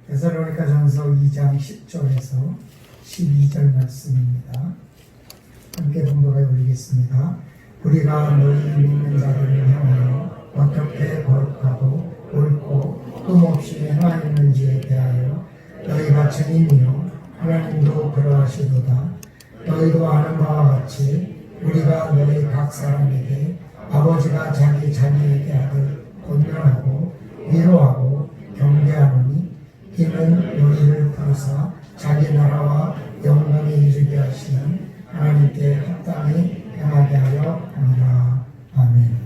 데살로니가전서 2장 10절에서 12절 말씀입니다. 함께 봉독해 올리겠습니다. 우리가 너희 믿는 자들을 향하여 어떻게 거룩하고 옳고 흠없이 행하였는지에 대하여 너희가 증인이요 하나님도 그러하시도다. 너희도 아는 바와 같이 우리가 너희 각 사람에게 아버지가 자기 자녀에게 하듯 권면하고 위로하고 경계하노니 이는 너희를 부르사 자기 나라와 영광에 이르게 하시는 하나님께 합당히 행하게 하려 함이라. 아멘.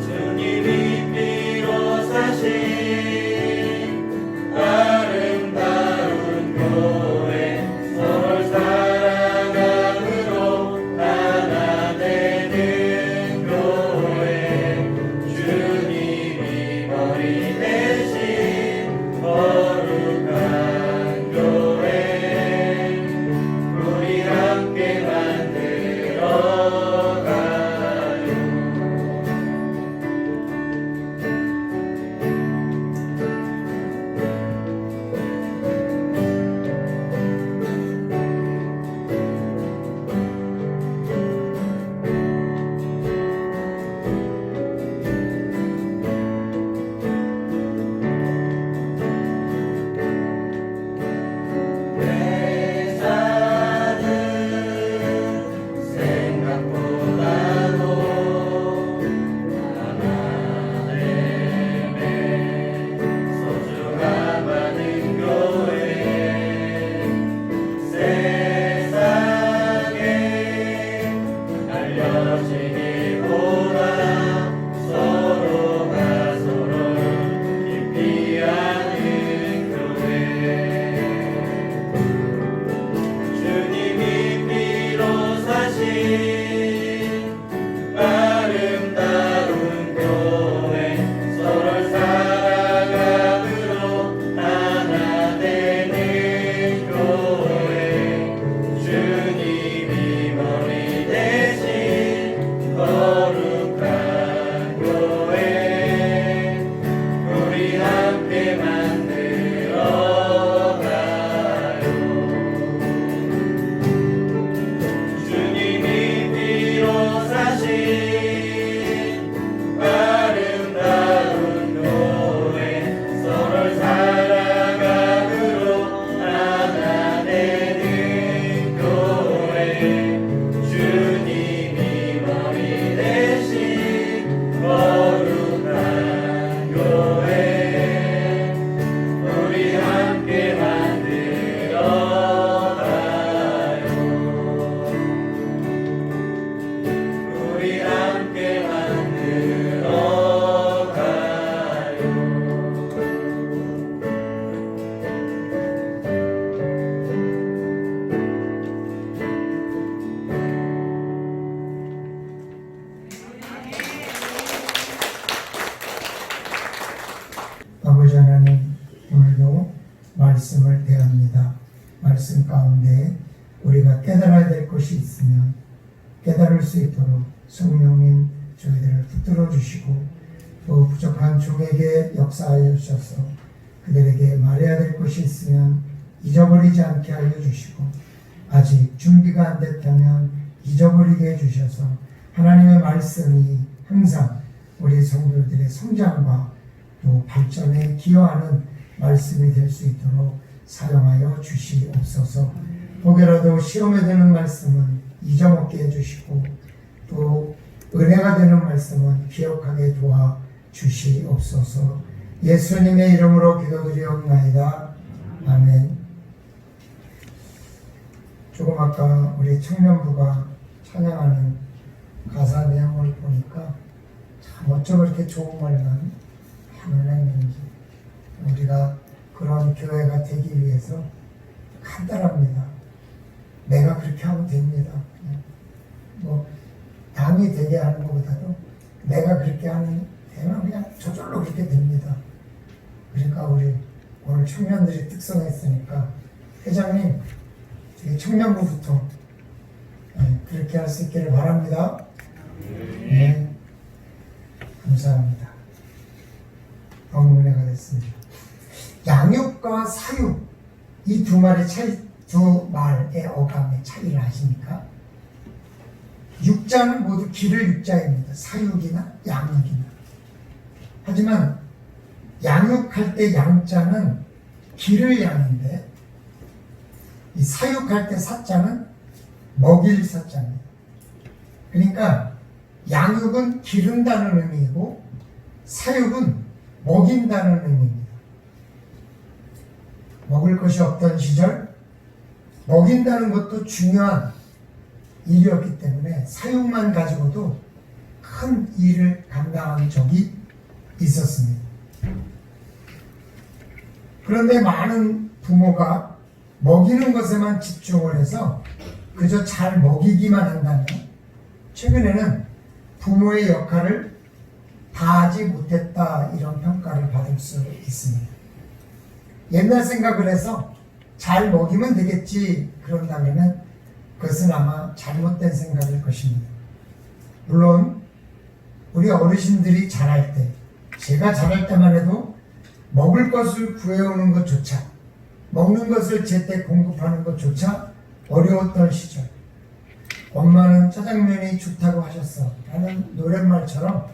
주님이 아버지 하나님, 오늘도 말씀을 대합니다. 말씀 가운데 우리가 깨달아야 될 것이 있으면 깨달을 수 있도록 성령님 저희들을 붙들어 주시고 또 부족한 종에게 역사하여 주셔서 그들에게 말해야 될 것이 있으면 잊어버리지 않게 하여 주시고 아직 준비가 안 됐다면 잊어버리게 해주셔서 하나님의 말씀이 항상 우리 성도들의 성장과 또 발전에 기여하는 말씀이 될 수 있도록 사용하여 주시옵소서. 혹여라도 시험에 드는 말씀은 잊어먹게 해주시고 또 은혜가 되는 말씀은 기억하게 도와 주시옵소서. 예수님의 이름으로 기도드리옵나이다. 아멘. 조금 아까 우리 청년부가 찬양하는 가사 내용을 보니까 참 어쩜 그렇게 좋은 말만 하는지. 우리가 그런 교회가 되기 위해서 간단합니다. 내가 그렇게 하면 됩니다. 뭐 남이 되게 하는 것보다도 내가 그렇게 하면 그냥 저절로 그렇게 됩니다. 그러니까 우리 오늘 청년들이 특성했으니까 회장님 청년부부터 그렇게 할 수 있기를 바랍니다. 네, 감사합니다. 너무 은혜가 됐습니다. 양육과 사육 이 두 말의 차이, 두 말의 어감의 차이를 아십니까? 육자는 모두 기를 육자입니다. 사육이나 양육이나. 하지만 양육할 때 양자는 기를 양인데 이 사육할 때 사자는 먹일 사자입니다. 그러니까 양육은 기른다는 의미이고 사육은 먹인다는 의미입니다. 먹을 것이 없던 시절 먹인다는 것도 중요한 일이었기 때문에 사육만 가지고도 큰 일을 감당한 적이 있었습니다. 그런데 많은 부모가 먹이는 것에만 집중을 해서 그저 잘 먹이기만 한다면 최근에는 부모의 역할을 다하지 못했다 이런 평가를 받을 수 있습니다. 옛날 생각을 해서 잘 먹이면 되겠지 그런다면 그것은 아마 잘못된 생각일 것입니다. 물론 우리 어르신들이 자랄 때 제가 자랄 때만 해도 먹을 것을 구해오는 것조차 먹는 것을 제때 공급하는 것조차 어려웠던 시절 엄마는 짜장면이 좋다고 하셨어 라는 노랫말처럼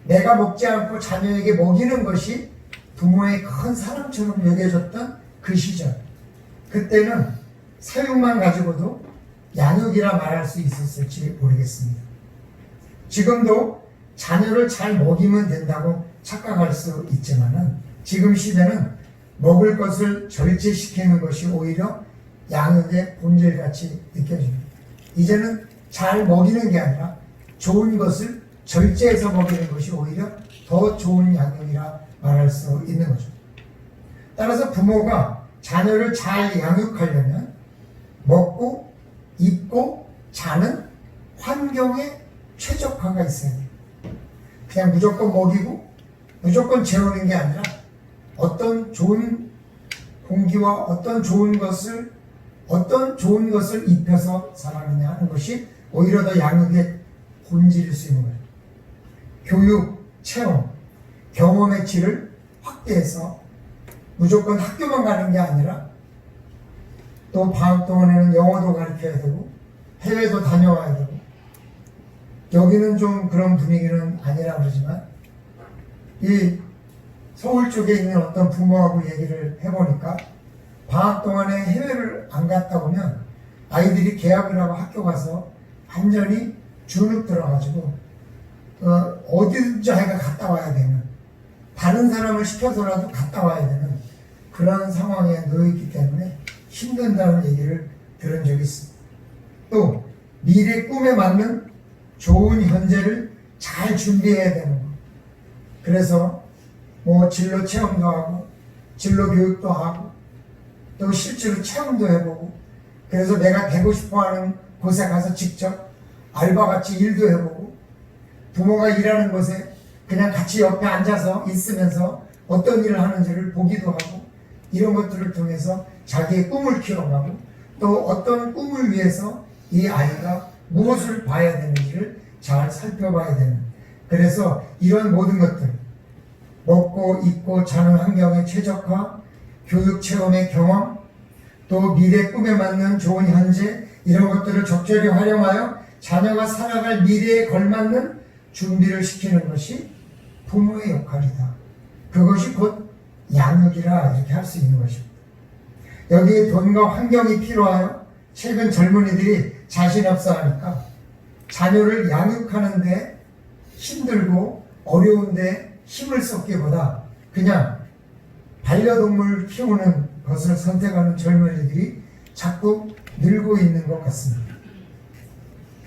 내가 먹지 않고 자녀에게 먹이는 것이 부모의 큰 사랑처럼 여겨졌던 그 시절 그때는 사육만 가지고도 양육이라 말할 수 있었을지 모르겠습니다. 지금도 자녀를 잘 먹이면 된다고 착각할 수 있지만은 지금 시대는 먹을 것을 절제시키는 것이 오히려 양육의 본질같이 느껴집니다. 이제는 잘 먹이는 게 아니라 좋은 것을 절제해서 먹이는 것이 오히려 더 좋은 양육이라 말할 수 있는 거죠. 따라서 부모가 자녀를 잘 양육하려면 먹고 입고 자는 환경에 최적화가 있어야 돼요. 그냥 무조건 먹이고 무조건 재우는 게 아니라 어떤 좋은 공기와 어떤 좋은 것을 입혀서 살아가느냐 하는 것이 오히려 더 양육의 본질일 수 있는 거예요. 교육, 체험, 경험의 질을 확대해서 무조건 학교만 가는 게 아니라 또 방학 동안에는 영어도 가르쳐야 되고 해외도 다녀와야 되고 여기는 좀 그런 분위기는 아니라 그러지만 이 서울 쪽에 있는 어떤 부모하고 얘기를 해보니까 방학 동안에 해외를 안 갔다 오면 아이들이 개학을 하고 학교 가서 완전히 주눅 들어가지고 어디든지 아이가 갔다 와야 되는 다른 사람을 시켜서라도 갔다 와야 되는 그런 상황에 놓여있기 때문에 힘든다는 얘기를 들은 적이 있습니다. 또 미래 꿈에 맞는 좋은 현재를 잘 준비해야 되는 거. 그래서 뭐 진로 체험도 하고 진로 교육도 하고 또 실제로 체험도 해보고 그래서 내가 되고 싶어하는 곳에 가서 직접 알바같이 일도 해보고 부모가 일하는 곳에 그냥 같이 옆에 앉아서 있으면서 어떤 일을 하는지를 보기도 하고 이런 것들을 통해서 자기의 꿈을 키워가고 또 어떤 꿈을 위해서 이 아이가 무엇을 봐야 되는지를 잘 살펴봐야 되는, 그래서 이런 모든 것들, 먹고 입고 자는 환경의 최적화, 교육 체험의 경험, 또 미래 꿈에 맞는 좋은 현재, 이런 것들을 적절히 활용하여 자녀가 살아갈 미래에 걸맞는 준비를 시키는 것이 부모의 역할이다. 그것이 곧 양육이라 이렇게 할 수 있는 것입니다. 여기에 돈과 환경이 필요하여 최근 젊은이들이 자신없어 하니까 자녀를 양육하는데 힘들고 어려운데 힘을 쏟기보다 그냥 반려동물 키우는 것을 선택하는 젊은이들이 자꾸 늘고 있는 것 같습니다.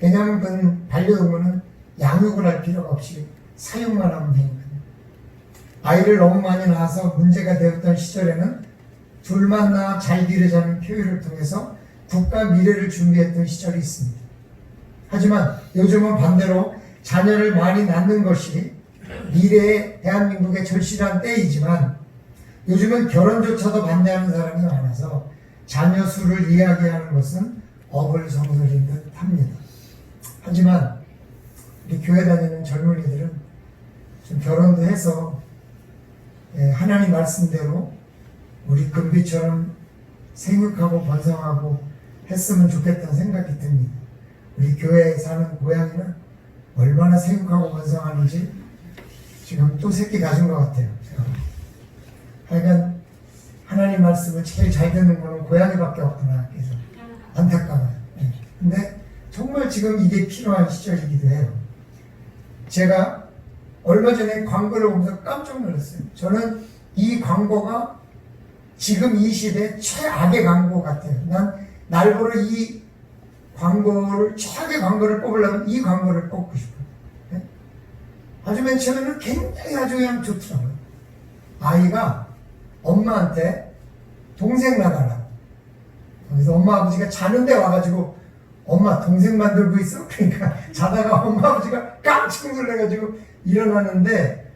왜냐하면 그 반려동물은 양육을 할 필요가 없이 사육만 하면 되니까요. 아이를 너무 많이 낳아서 문제가 되었던 시절에는 둘만 낳아 잘 기르자는 표현을 통해서 국가 미래를 준비했던 시절이 있습니다. 하지만 요즘은 반대로 자녀를 많이 낳는 것이 미래의 대한민국의 절실한 때이지만 요즘은 결혼조차도 반대하는 사람이 많아서 자녀 수를 이야기하는 것은 어불성설인 듯 합니다. 하지만 우리 교회 다니는 젊은이들은 좀 결혼도 해서 하나님 말씀대로 우리 금비처럼 생육하고 번성하고 했으면 좋겠다는 생각이 듭니다. 우리 교회에 사는 고양이는 얼마나 생육하고 번성하는지 지금 또 새끼 가진 것 같아요. 하여간 하나님 말씀을 제일 잘 듣는 거는 고양이밖에 없구나. 그래서 안타까워요. 근데 정말 지금 이게 필요한 시절이기도 해요. 제가 얼마 전에 광고를 보면서 깜짝 놀랐어요. 저는 이 광고가 지금 이 시대 최악의 광고 같아요. 난 날보로 이 광고를, 최악의 광고를 뽑으려면 이 광고를 뽑고 싶어요. 네? 아주 맨 처음에는 굉장히 아주 그냥 좋더라고요. 아이가 엄마한테 동생 낳아라. 그래서 엄마 아버지가 자는데 와가지고 엄마 동생 만들고 있어? 그러니까 자다가 엄마 아버지가 깜짝 놀라가지고 일어나는데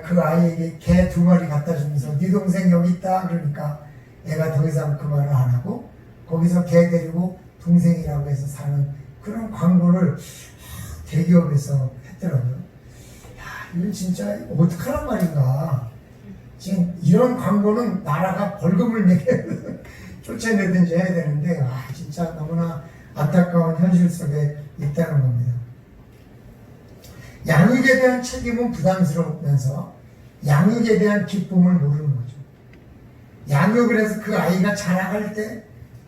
그 아이에게 개 2마리 갖다 주면서 네 동생 여기 있다 그러니까 애가 더 이상 그 말을 안 하고 거기서 개 데리고 동생이라고 해서 사는 그런 광고를 대기업에서 했더라고요. 야, 이건 진짜 어떡하란 말인가. 지금 이런 광고는 나라가 벌금을 내게 쫓아내든지 해야 되는데 진짜 너무나 안타까운 현실 속에 있다는 겁니다. 양육에 대한 책임은 부담스러우면서 양육에 대한 기쁨을 모르는 거죠. 양육을 해서 그 아이가 자라갈 때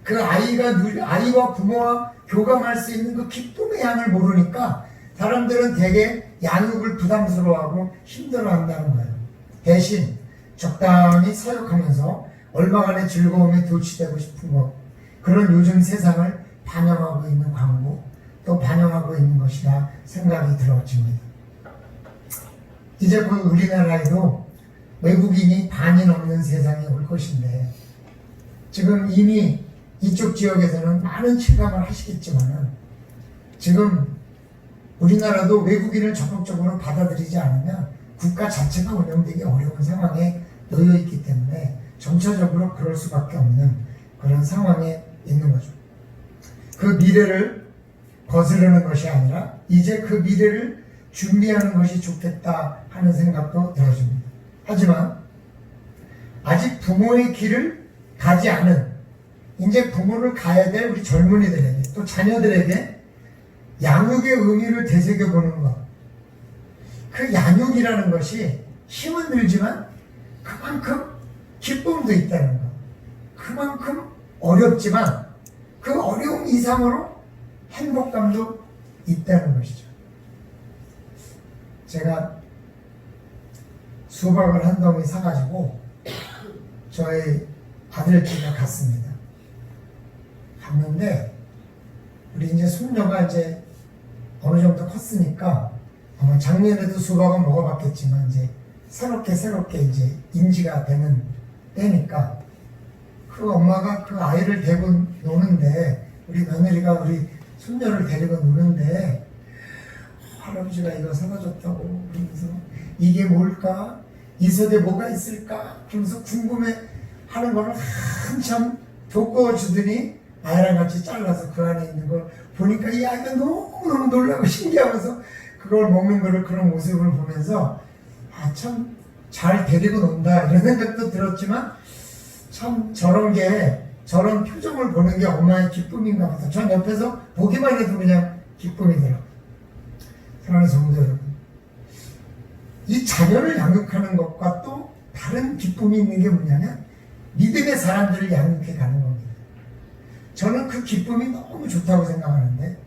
그 아이와 부모와 교감할 수 있는 그 기쁨의 양을 모르니까 사람들은 대개 양육을 부담스러워하고 힘들어한다는 거예요. 대신 적당히 사육하면서 얼마간의 즐거움에 도취되고 싶은 것, 그런 요즘 세상을 반영하고 있는 광고, 또 반영하고 있는 것이라 생각이 들어집니다. 이제 곧 우리나라에도 외국인이 반이 넘는 세상이 올 것인데 지금 이미 이쪽 지역에서는 많은 실감을 하시겠지만 지금 우리나라도 외국인을 적극적으로 받아들이지 않으면 국가 자체가 운영되기 어려운 상황에 놓여 있기 때문에 점차적으로 그럴 수밖에 없는 그런 상황에 있는 거죠. 그 미래를 거스르는 것이 아니라 이제 그 미래를 준비하는 것이 좋겠다 하는 생각도 들어집니다. 하지만 아직 부모의 길을 가지 않은 이제 부모를 가야 될 우리 젊은이들에게 또 자녀들에게 양육의 의미를 되새겨보는 것, 그 양육이라는 것이 힘은 들지만 그만큼 기쁨도 있다는 것, 그만큼 어렵지만 그 어려움 이상으로 행복감도 있다는 것이죠. 제가 수박을 한 덩이 사가지고 저희 아들집에 갔습니다. 갔는데 우리 이제 손녀가 이제 어느 정도 컸으니까 아마 작년에도 수박은 먹어봤겠지만 이제 새롭게 이제 인지가 되는 때니까 그 엄마가 그 아이를 데리고 노는데 우리 며느리가 우리 손녀를 데리고 노는데 할아버지가 이거 사다 줬다고 그러면서 이게 뭘까? 이 속에 뭐가 있을까? 그러면서 궁금해 하는 거를 한참 돋궈주더니 아이랑 같이 잘라서 그 안에 있는 걸 보니까 이 아이가 너무너무 놀라고 신기하면서 그걸 먹는 거를 그런 모습을 보면서 아, 참 잘 데리고 논다 이런 생각도 들었지만 참 저런 표정을 보는 게 엄마의 기쁨인가 보다. 전 옆에서 보기만 해도 그냥 기쁨이 들어. 사랑하는 성도 여러분, 이 자녀를 양육하는 것과 또 다른 기쁨이 있는 게 뭐냐면 믿음의 사람들을 양육해 가는 겁니다. 저는 그 기쁨이 너무 좋다고 생각하는데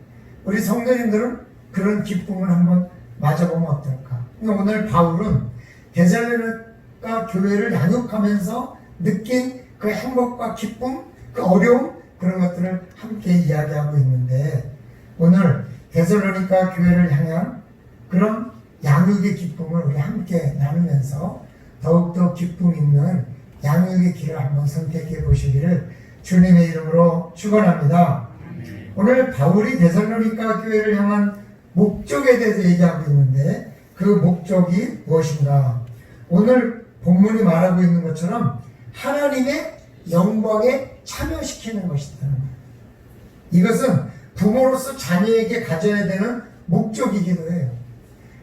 우리 성도님들은 그런 기쁨을 한번 맞아보면 어떨까? 오늘 바울은 데살로니가 교회를 양육하면서 느낀 그 행복과 기쁨, 그 어려움, 그런 것들을 함께 이야기하고 있는데 오늘 데살로니가 교회를 향한 그런 양육의 기쁨을 우리 함께 나누면서 더욱더 기쁨 있는 양육의 길을 한번 선택해 보시기를 주님의 이름으로 축원합니다. 오늘 바울이 데살로니가 교회를 향한 목적에 대해서 얘기하고 있는데 그 목적이 무엇인가? 오늘 본문이 말하고 있는 것처럼 하나님의 영광에 참여시키는 것이다. 이것은 부모로서 자녀에게 가져야 되는 목적이기도 해요.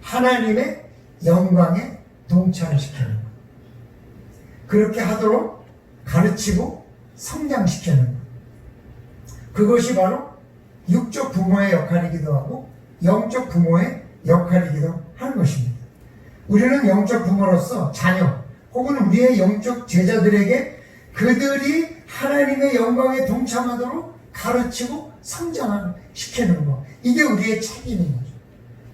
하나님의 영광에 동참시키는 것. 그렇게 하도록 가르치고 성장시키는 것. 그것이 바로 육적 부모의 역할이기도 하고 영적 부모의 역할이기도 하는 것입니다. 우리는 영적 부모로서 자녀 혹은 우리의 영적 제자들에게 그들이 하나님의 영광에 동참하도록 가르치고 성장시키는 것. 이게 우리의 책임인 거죠.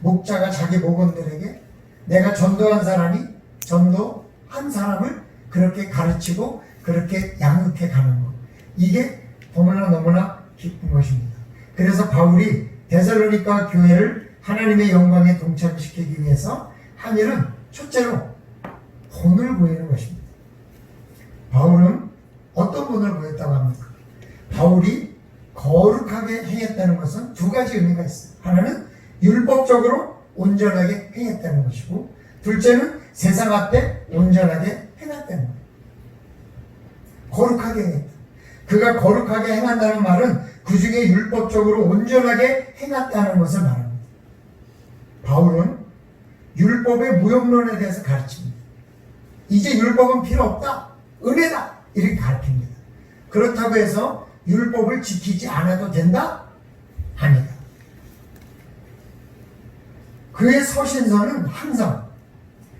목자가 자기 목원들에게 내가 전도한 사람이 전도한 사람을 그렇게 가르치고 그렇게 양육해 가는 것. 이게 너무나 기쁜 것입니다. 그래서 바울이 데살로니가 교회를 하나님의 영광에 동참시키기 위해서 한 일은 첫째로 본을 보이는 것입니다. 바울은 어떤 본을 보였다고 합니까? 바울이 거룩하게 행했다는 것은 두 가지 의미가 있어요. 하나는 율법적으로 온전하게 행했다는 것이고 둘째는 세상 앞에 온전하게 행했다는 거예요. 거룩하게 행했다. 그가 거룩하게 행한다는 말은 그 중에 율법적으로 온전하게 행했다는 것을 말합니다. 바울은 율법의 무용론에 대해서 가르칩니다. 이제 율법은 필요 없다. 은혜다. 이렇게 가르칩니다. 그렇다고 해서 율법을 지키지 않아도 된다? 아니다. 그의 서신서는 항상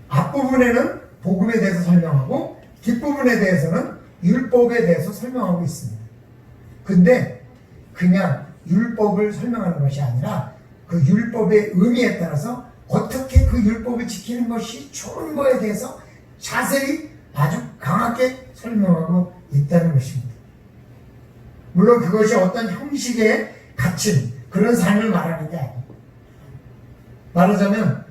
앞부분에는 복음에 대해서 설명하고 뒷부분에 대해서는 율법에 대해서 설명하고 있습니다. 근데 그냥 율법을 설명하는 것이 아니라 그 율법의 의미에 따라서 어떻게 그 율법을 지키는 것이 좋은 거에 대해서 자세히 아주 강하게 설명하고 있다는 것입니다. 물론 그것이 어떤 형식에 갇힌 그런 삶을 말하는 게 아니에요. 말하자면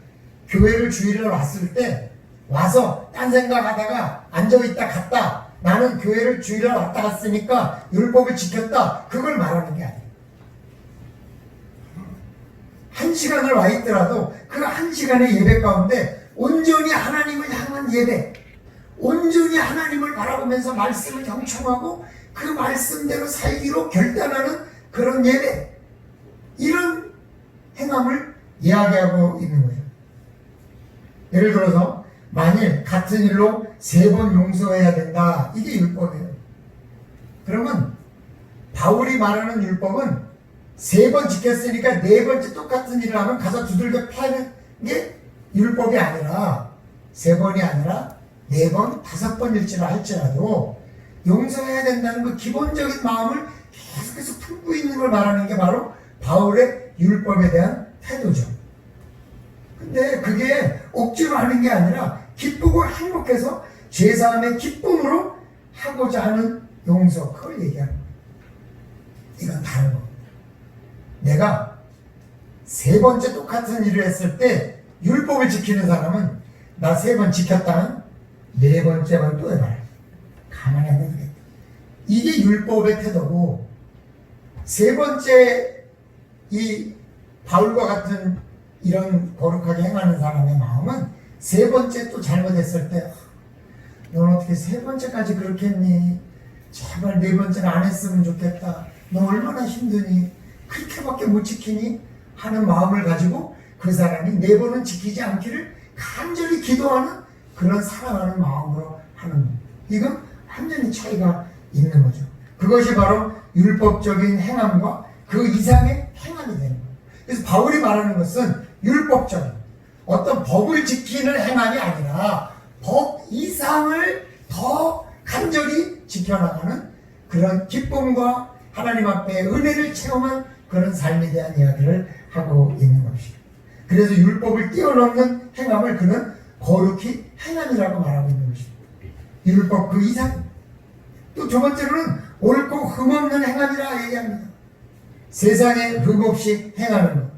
교회를 주일에 왔을 때 와서 딴 생각하다가 앉아있다 갔다 나는 교회를 주일에 왔다 갔으니까 율법을 지켰다 그걸 말하는 게 아니에요. 한 시간을 와 있더라도 그 한 시간의 예배 가운데 온전히 하나님을 향한 예배, 온전히 하나님을 바라보면서 말씀을 경청하고 그 말씀대로 살기로 결단하는 그런 예배, 이런 행함을 이야기하고 있는 거예요. 예를 들어서 만일 같은 일로 3번 용서해야 된다, 이게 율법이에요. 그러면 바울이 말하는 율법은 3번 지켰으니까 4번째 똑같은 일을 하면 가서 두들겨 패는 게 율법이 아니라 3번이 아니라 4번, 5번일지라 할지라도 용서해야 된다는 그 기본적인 마음을 계속해서 품고 있는 걸 말하는 게 바로 바울의 율법에 대한 태도죠. 근데 그게 억지로 하는 게 아니라 기쁘고 행복해서 죄사함의 기쁨으로 하고자 하는 용서, 그걸 얘기하는 거예요. 이건 다른 겁니다. 내가 3번째 똑같은 일을 했을 때 율법을 지키는 사람은 나 3번 지켰다면 4번째만 또 해봐요. 가만히 안 놔두겠다. 이게 율법의 태도고, 3번째 이 바울과 같은 이런 거룩하게 행하는 사람의 마음은 세 번째 또 잘못했을 때, 넌 어떻게 세 번째까지 그렇게 했니? 제발 네 번째는 안 했으면 좋겠다. 너 얼마나 힘드니? 그렇게밖에 못 지키니? 하는 마음을 가지고 그 사람이 네 번은 지키지 않기를 간절히 기도하는 그런 사랑하는 마음으로 하는 겁니다. 이건 완전히 차이가 있는 거죠. 그것이 바로 율법적인 행함과 그 이상의 행함이 되는 거예요. 그래서 바울이 말하는 것은 율법적인 어떤 법을 지키는 행함이 아니라 법 이상을 더 간절히 지켜나가는 그런 기쁨과 하나님 앞에 은혜를 체험한 그런 삶에 대한 이야기를 하고 있는 것입니다. 그래서 율법을 뛰어넘는 행함을 그는 거룩히 행함이라고 말하고 있는 것입니다. 율법 그 이상. 또 두 번째로는 옳고 흠없는 행함이라 얘기합니다. 세상에 흠없이 행하는 것.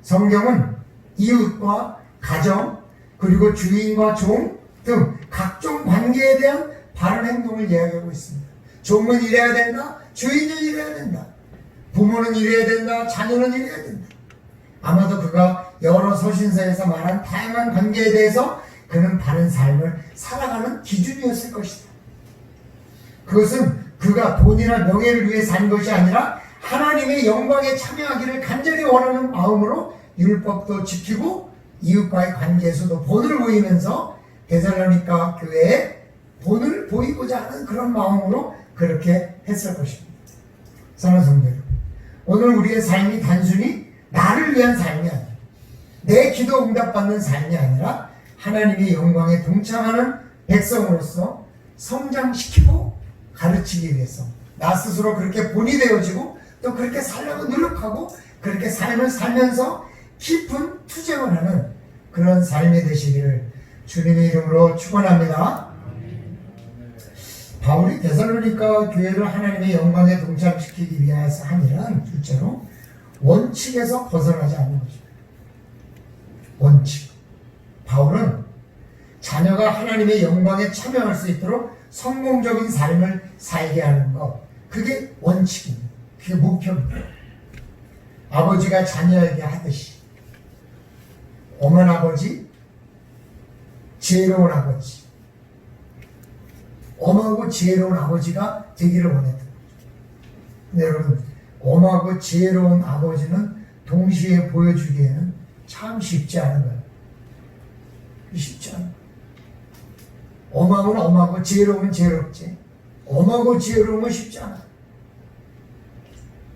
성경은 이웃과 가정 그리고 주인과 종 등 각종 관계에 대한 바른 행동을 이야기하고 있습니다. 종은 이래야 된다. 주인은 이래야 된다. 부모는 이래야 된다. 자녀는 이래야 된다. 아마도 그가 여러 서신서에서 말한 다양한 관계에 대해서 그는 바른 삶을 살아가는 기준이었을 것이다. 그것은 그가 돈이나 명예를 위해 산 것이 아니라 하나님의 영광에 참여하기를 간절히 원하는 마음으로 율법도 지키고 이웃과의 관계에서도 본을 보이면서 데살로니가 교회에 본을 보이고자 하는 그런 마음으로 그렇게 했을 것입니다. 사랑하는 성도 여러분, 오늘 우리의 삶이 단순히 나를 위한 삶이 아니라 내 기도 응답받는 삶이 아니라 하나님의 영광에 동참하는 백성으로서 성장시키고 가르치기 위해서 나 스스로 그렇게 본이 되어지고 또 그렇게 살려고 노력하고 그렇게 삶을 살면서 깊은 투쟁을 하는 그런 삶이 되시기를 주님의 이름으로 축원합니다. 바울이 데살로니가 교회를 하나님의 영광에 동참시키기 위해서 한 일은 둘째로 원칙에서 벗어나지 않는 것입니다. 원칙. 바울은 자녀가 하나님의 영광에 참여할 수 있도록 성공적인 삶을 살게 하는 것, 그게 원칙입니다. 그게 목표입니다. 아버지가 자녀에게 하듯이 엄한 아버지, 지혜로운 아버지, 엄하고 지혜로운 아버지가 되기를 원했던 거죠. 근데 여러분, 엄하고 지혜로운 아버지는 동시에 보여주기에는 참 쉽지 않은 거예요. 쉽지 않은 거예요. 엄하면 엄하고 지혜로우면 지혜롭지. 엄하고 지혜로운 건 쉽지 않아요.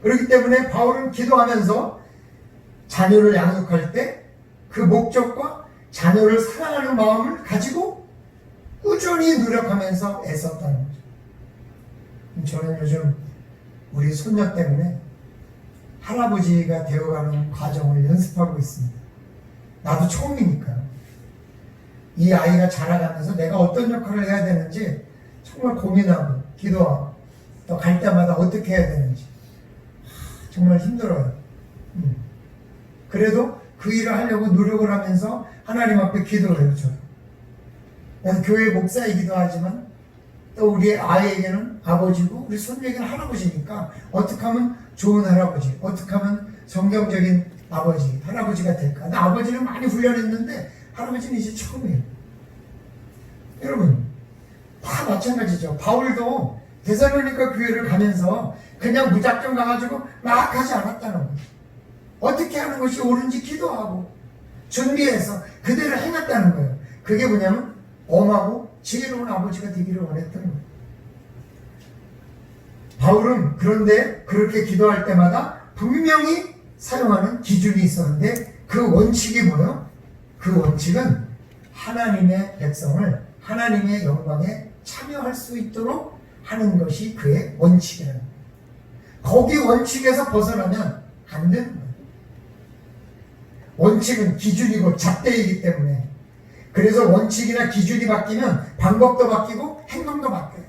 그렇기 때문에 바울은 기도하면서 자녀를 양육할 때 그 목적과 자녀를 사랑하는 마음을 가지고 꾸준히 노력하면서 애썼다는 거죠. 저는 요즘 우리 손녀 때문에 할아버지가 되어가는 과정을 연습하고 있습니다. 나도 처음이니까요. 이 아이가 자라가면서 내가 어떤 역할을 해야 되는지 정말 고민하고 기도하고 또 갈 때마다 어떻게 해야 되는지 정말 힘들어요. 그래도 그 일을 하려고 노력을 하면서 하나님 앞에 기도해요. 저는. 그래서 교회 목사이기도 하지만 또 우리 아이에게는 아버지고 우리 손녀에게는 할아버지니까 어떻게 하면 좋은 할아버지, 어떻게 하면 성경적인 아버지, 할아버지가 될까. 나 아버지는 많이 훈련했는데 할아버지는 이제 처음이에요. 여러분 다 마찬가지죠. 바울도 데살로니가 교회를 가면서 그냥 무작정 가가지고 막 하지 않았다는 거예요. 어떻게 하는 것이 옳은지 기도하고 준비해서 그대로 행했다는 거예요. 그게 뭐냐면 엄하고 지혜로운 아버지가 되기를 원했던 거예요. 바울은 그런데 그렇게 기도할 때마다 분명히 사용하는 기준이 있었는데 그 원칙이 뭐예요? 그 원칙은 하나님의 백성을 하나님의 영광에 참여할 수 있도록 하는 것이 그의 원칙이라는 거예요. 거기 원칙에서 벗어나면 안 되는 거예요. 원칙은 기준이고 잣대이기 때문에 그래서 원칙이나 기준이 바뀌면 방법도 바뀌고 행동도 바뀌어요.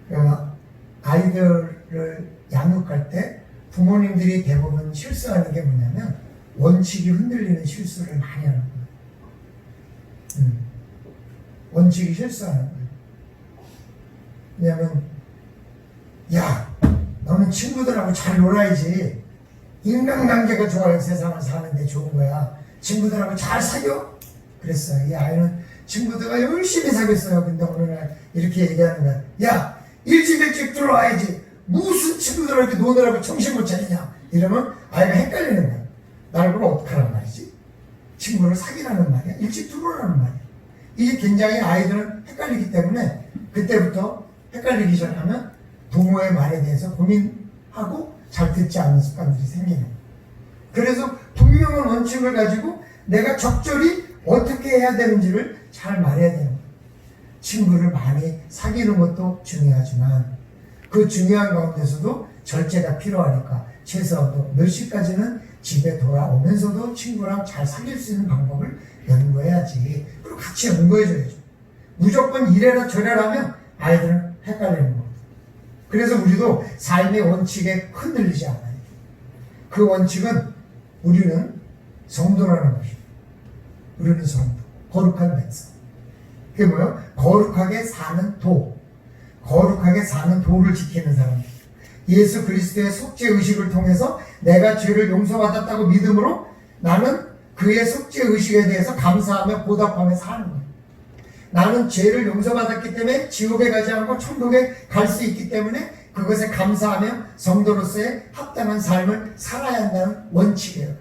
그러나 아이들을 양육할 때 부모님들이 대부분 실수하는 게 뭐냐면 원칙이 흔들리는 실수를 많이 하는 거예요. 원칙이 실수하는 거예요. 왜냐하면 야 너는 친구들하고 잘 놀아야지 인간관계가 좋아야 세상을 사는데 좋은 거야. 친구들하고 잘 사겨? 그랬어요. 이 아이는 친구들과 열심히 사귀었어요. 근데 어느 날 이렇게 얘기하는 거야. 야, 일찍 들어와야지. 무슨 친구들하고 이렇게 노느라고 정신 못 차리냐. 이러면 아이가 헷갈리는 거야. 나를 그럼 어떡하란 말이지? 친구를 사귀라는 말이야. 일찍 들어오라는 말이야. 이게 굉장히 아이들은 헷갈리기 때문에 그때부터 헷갈리기 시작하면 부모의 말에 대해서 고민하고 잘 듣지 않는 습관들이 생기는 거예요. 그래서 분명한 원칙을 가지고 내가 적절히 어떻게 해야 되는지를 잘 말해야 되는 거예요. 친구를 많이 사귀는 것도 중요하지만 그 중요한 가운데서도 절제가 필요하니까 최소한 몇 시까지는 집에 돌아오면서도 친구랑 잘 사귈 수 있는 방법을 연구해야지. 그리고 같이 연구해줘야죠. 무조건 이래라 저래라 하면 아이들은 헷갈리는 겁니다. 그래서 우리도 삶의 원칙에 흔들리지 않아요. 그 원칙은 우리는 성도라는 것입니다. 우리는 성도, 거룩한 백성. 그게 뭐예요? 거룩하게 사는 도. 거룩하게 사는 도를 지키는 사람. 예수 그리스도의 속죄 의식을 통해서 내가 죄를 용서받았다고 믿음으로 나는 그의 속죄 의식에 대해서 감사하며 보답하며 사는 거예요. 나는 죄를 용서받았기 때문에 지옥에 가지 않고 천국에 갈 수 있기 때문에 그것에 감사하며 성도로서의 합당한 삶을 살아야 한다는 원칙이에요.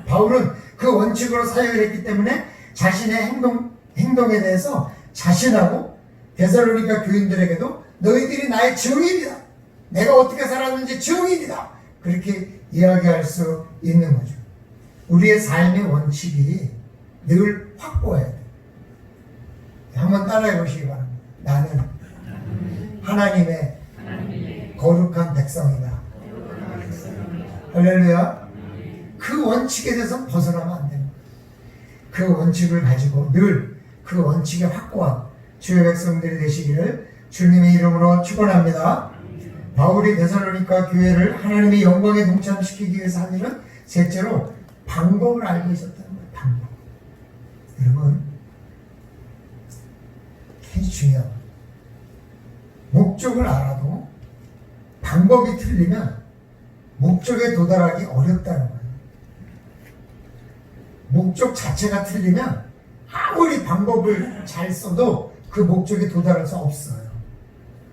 바울은 그 원칙으로 사역을 했기 때문에 자신의 행동에 대해서 자신하고 데살로니가 교인들에게도 너희들이 나의 증인이다. 내가 어떻게 살았는지 증인이다. 그렇게 이야기할 수 있는 거죠. 우리의 삶의 원칙이 늘 확고해야 돼요. 한번 따라해 보시기 바랍니다. 나는 하나님의 거룩한 백성이다. 할렐루야. 그 원칙에 대해서 벗어나면 안 됩니다. 그 원칙을 가지고 늘 그 원칙에 확고한 주의 백성들이 되시기를 주님의 이름으로 축원합니다. 바울이 데살로니가 교회를 하나님의 영광에 동참시키기 위해서 한 일은 셋째로 방법을 알고 있었다는 거예요. 방법. 여러분, 굉장히 중요한 거예요. 목적을 알아도 방법이 틀리면 목적에 도달하기 어렵다는 거예요. 목적 자체가 틀리면 아무리 방법을 잘 써도 그 목적에 도달할 수 없어요.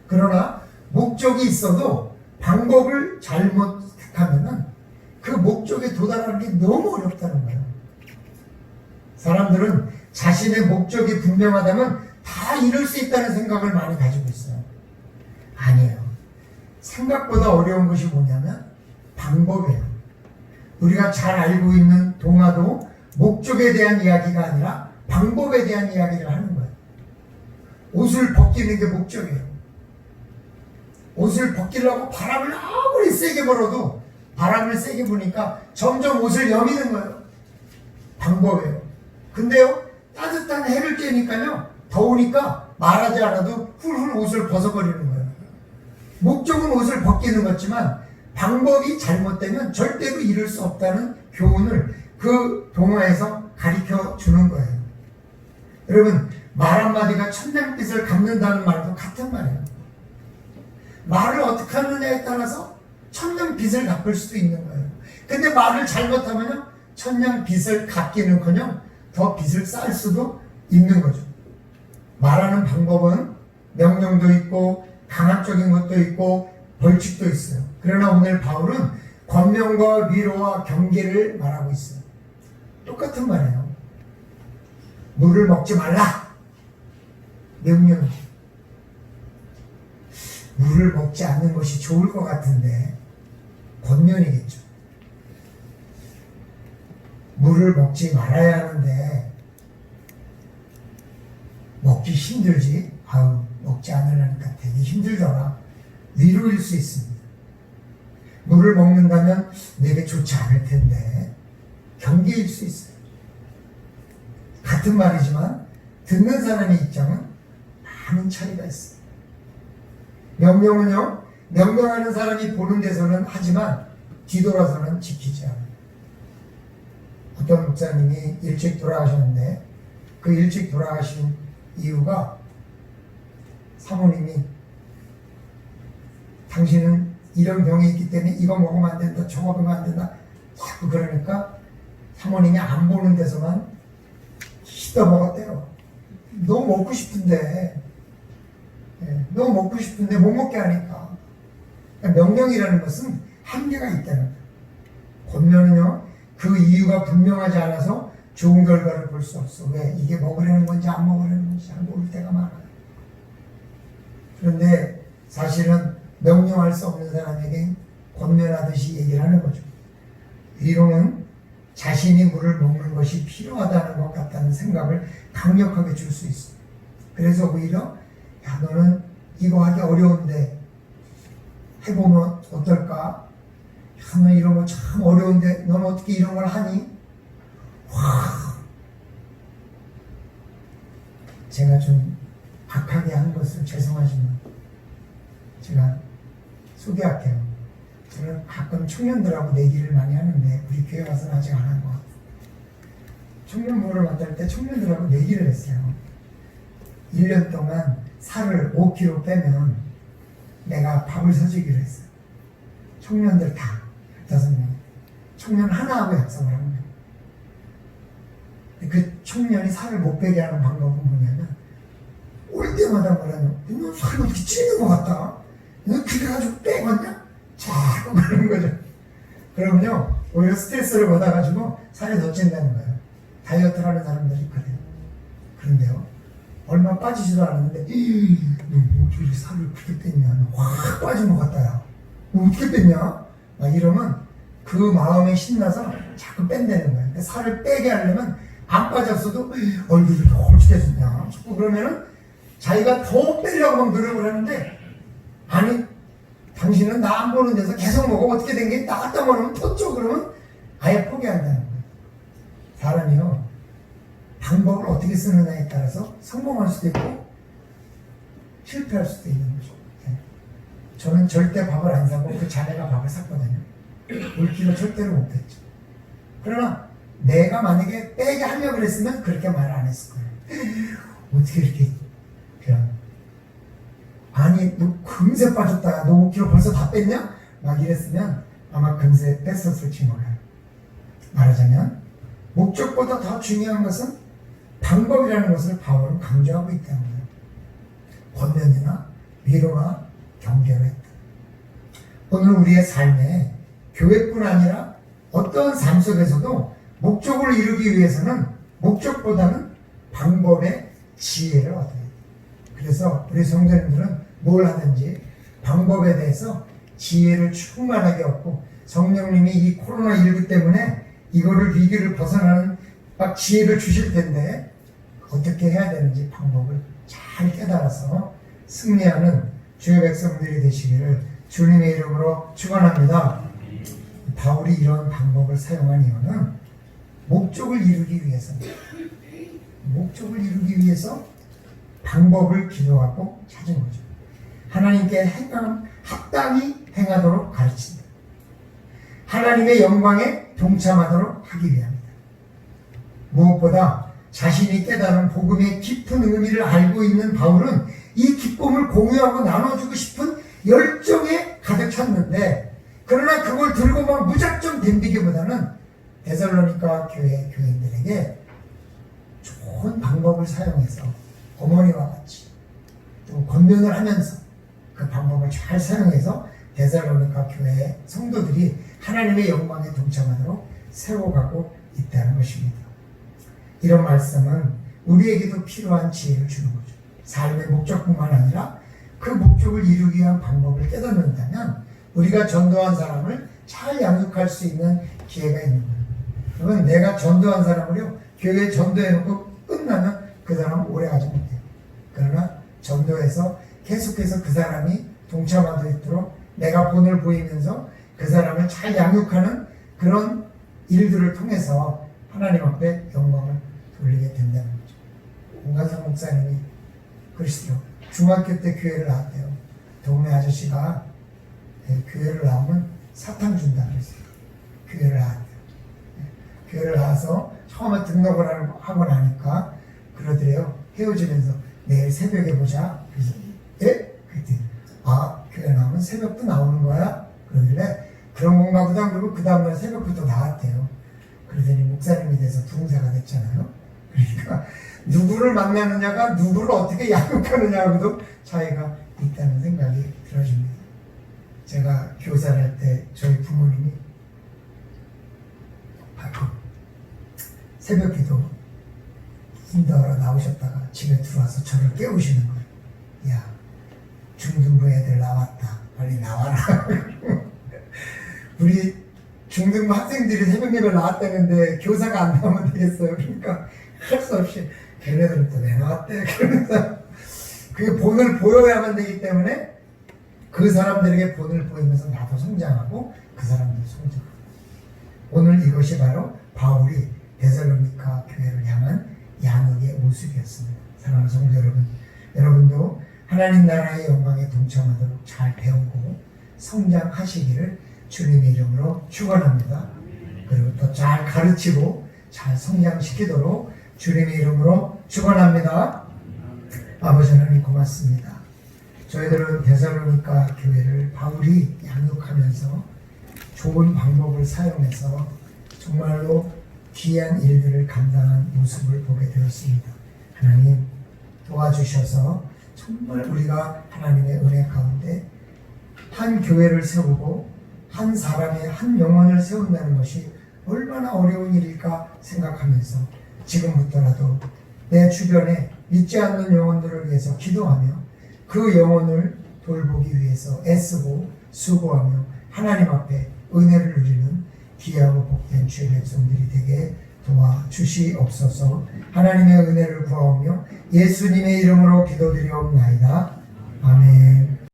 그러나 목적이 있어도 방법을 잘못 택하면은 그 목적에 도달하는 게 너무 어렵다는 거예요. 사람들은 자신의 목적이 분명하다면 다 이룰 수 있다는 생각을 많이 가지고 있어요. 아니에요. 생각보다 어려운 것이 뭐냐면 방법이에요. 우리가 잘 알고 있는 동화도 목적에 대한 이야기가 아니라 방법에 대한 이야기를 하는 거예요. 옷을 벗기는 게 목적이에요. 옷을 벗기려고 바람을 아무리 세게 불어도 바람을 세게 부니까 점점 옷을 여미는 거예요. 방법이에요. 근데요, 따뜻한 해를 쬐니까요, 더우니까 말하지 않아도 훌훌 옷을 벗어버리는 거예요. 목적은 옷을 벗기는 거지만 방법이 잘못되면 절대로 이룰 수 없다는 교훈을 그 동화에서 가르쳐 주는 거예요. 여러분, 말 한마디가 천냥빚을 갚는다는 말도 같은 말이에요. 말을 어떻게 하느냐에 따라서 천냥빚을 갚을 수도 있는 거예요. 근데 말을 잘못하면 천냥빚을 갚기는커녕 더 빚을 쌓을 수도 있는 거죠. 말하는 방법은 명령도 있고 강압적인 것도 있고 벌칙도 있어요. 그러나 오늘 바울은 권면과 위로와 경계를 말하고 있어요. 똑같은 말이에요. 물을 먹지 말라. 명령. 물을 먹지 않는 것이 좋을 것 같은데 권면이겠죠. 물을 먹지 말아야 하는데 먹기 힘들지. 아우, 먹지 않으려니까 되게 힘들더라. 위로일 수 있습니다. 물을 먹는다면 내게 좋지 않을 텐데 경계일 수 있어요. 같은 말이지만 듣는 사람의 입장은 많은 차이가 있어요. 명령은요, 명령하는 사람이 보는 데서는 하지만 뒤돌아서는 지키지 않아요. 어떤 목사님이 일찍 돌아가셨는데 그 일찍 돌아가신 이유가 사모님이 당신은 이런 병이 있기 때문에 이거 먹으면 안 된다, 저거 먹으면 안 된다. 자꾸 그러니까 사모님이 안 보는 데서만 씻어 먹었대요. 너무 먹고 싶은데, 너무 먹고 싶은데 못 먹게 하니까. 그러니까 명령이라는 것은 한계가 있다는 거예요. 권면은요, 그 이유가 분명하지 않아서 좋은 결과를 볼 수 없어. 왜? 이게 먹으려는 건지 안 먹으려는 건지 잘 모를 때가 많아요. 그런데 사실은 명령할 수 없는 사람에게 권면하듯이 얘기를 하는 거죠. 위로는 자신이 물을 먹는 것이 필요하다는 것 같다는 생각을 강력하게 줄 수 있어요. 그래서 오히려 야, 너는 이거 하기 어려운데 해보면 어떨까? 야, 너 이런 거 참 어려운데 넌 어떻게 이런 걸 하니? 와, 제가 좀 악하게 한 것을 죄송하지만 제가 소개할게요. 저는 가끔 청년들하고 내기를 많이 하는데 우리 교회 와서는 아직 안 한 것 같아요. 청년부를 만들 때 청년들하고 내기를 했어요. 1년 동안 살을 5kg 빼면 내가 밥을 사주기로 했어요. 청년들 다 15명. 청년 하나하고 약속을 합니다. 그 청년이 살을 못 빼게 하는 방법은 뭐냐면 올 때마다 뭐라면 너 살이 어떻게 찌는 것 같다. 너 그래가지고 빼겠냐? 자꾸 그러는 거죠. 그러면요 오히려 스트레스를 받아가지고 살이 더 찐다는 거예요. 다이어트를 하는 사람들이 그래요. 그런데요 얼마 빠지지도 않았는데 너 어떻게 살을 그렇게 뺐냐? 확 빠진 것 같다. 야. 너 어떻게 뺐냐? 막 이러면 그 마음에 신나서 자꾸 뺀다는 거예요. 그러니까 살을 빼게 하려면 안 빠졌어도 얼굴이 더 홀쭉해졌냐? 자꾸 그러면은 자기가 더 빼려고 막 노력을 하는데 아니 당신은 나 안 보는 데서 계속 먹어. 어떻게 된 게 나갔다 먹으면 터져. 그러면 아예 포기한다는 거예요. 사람이요 방법을 어떻게 쓰느냐에 따라서 성공할 수도 있고 실패할 수도 있는 거죠. 저는 절대 밥을 안 사고 그 자네가 밥을 샀거든요. 물기를 절대로 못했죠. 그러나 내가 만약에 빼게 하려고 그랬으면 그렇게 말 안 했을 거예요. 어떻게 이렇게 그냥 아니 너 금세 빠졌다. 너 5kg 벌써 다 뺐냐? 막 이랬으면 아마 금세 뺐었을지 몰라요. 말하자면 목적보다 더 중요한 것은 방법이라는 것을 바울은 강조하고 있다는 거예요. 권면이나 위로나 경계로 했다. 오늘 우리의 삶에 교회뿐 아니라 어떤 삶 속에서도 목적을 이루기 위해서는 목적보다는 방법의 지혜를 얻어야 돼요. 그래서 우리 성도님들은 뭘 하든지 방법에 대해서 지혜를 충만하게 얻고 성령님이 이 코로나19 때문에 이거를 위기를 벗어나는 막 지혜를 주실 텐데 어떻게 해야 되는지 방법을 잘 깨달아서 승리하는 주의 백성들이 되시기를 주님의 이름으로 축원합니다. 바울이 이런 방법을 사용한 이유는 목적을 이루기 위해서입니다. 목적을 이루기 위해서 방법을 기도하고 찾은 거죠. 하나님께 합당히 행하도록 가르친다. 하나님의 영광에 동참하도록 하기 위함이다. 무엇보다 자신이 깨달은 복음의 깊은 의미를 알고 있는 바울은 이 기쁨을 공유하고 나눠주고 싶은 열정에 가득 찼는데 그러나 그걸 들고 막 무작정 덤비기보다는 데살로니가 교회 교인들에게 좋은 방법을 사용해서 어머니와 같이 또 권면을 하면서 그 방법을 잘 사용해서 데살로니가 교회의 성도들이 하나님의 영광에 동참하도록 세워가고 있다는 것입니다. 이런 말씀은 우리에게도 필요한 지혜를 주는 거죠. 삶의 목적뿐만 아니라 그 목적을 이루기 위한 방법을 깨닫는다면 우리가 전도한 사람을 잘 양육할 수 있는 기회가 있는 거예요. 그러면 내가 전도한 사람을요 교회에 전도해놓고 끝나면 그 사람 오래 가지 못해요. 그러나 전도해서 계속해서 그 사람이 동참할 수 있도록 내가 본을 보이면서 그 사람을 잘 양육하는 그런 일들을 통해서 하나님 앞에 영광을 돌리게 된다는 거죠. 공간상 목사님이 그러시죠. 중학교 때 교회를 나왔대요. 동네 아저씨가 교회를 나오면 사탕 준다 그랬어요. 교회를 나왔대요. 교회를 나와서 처음에 등록을 하고 나니까 그러더래요. 헤어지면서 내일 새벽에 보자. 그래서 예? 그랬더니 아 교회 때 나오면 새벽도 나오는 거야? 그러길래 그런 건가 보다. 그러고 그 다음날 새벽부터 나왔대요. 그러더니 목사님이 돼서 부흥사가 됐잖아요. 그러니까 누구를 만나느냐가 누구를 어떻게 양육하느냐하고도 차이가 있다는 생각이 들어집니다. 제가 교사를 할 때 저희 부모님이 새벽 기도 인도하러 나오셨다가 집에 들어와서 저를 깨우시는 거예요. 야, 중등부 애들 나왔다. 빨리 나와라. 우리 중등부 학생들이 새벽 예배 나왔다는데 교사가 안 나오면 되겠어요. 그러니까 할 수 없이 걔네들은 또 왜 나왔대? 그러면서 그게 본을 보여야만 되기 때문에 그 사람들에게 본을 보이면서 나도 성장하고 그 사람들도 성장하고, 오늘 이것이 바로 바울이 데살로니가 교회를 향한 양육의 모습이었습니다. 사랑하는 성도 여러분, 여러분도 하나님 나라의 영광에 동참하도록 잘 배우고 성장하시기를 주님의 이름으로 축원합니다. 그리고 또 잘 가르치고 잘 성장시키도록 주님의 이름으로 축원합니다. 아버지 하나님 고맙습니다. 저희들은 데살로니가 교회를 바울이 양육하면서 좋은 방법을 사용해서 정말로 귀한 일들을 감당한 모습을 보게 되었습니다. 하나님 도와주셔서 정말 우리가 하나님의 은혜 가운데 한 교회를 세우고 한 사람의 한 영혼을 세운다는 것이 얼마나 어려운 일일까 생각하면서 지금부터라도 내 주변에 믿지 않는 영혼들을 위해서 기도하며 그 영혼을 돌보기 위해서 애쓰고 수고하며 하나님 앞에 은혜를 누리는 귀하고 복된 주의 백성들이 되게 도와주시옵소서. 하나님의 은혜를 구하오며 예수님의 이름으로 기도드리옵나이다.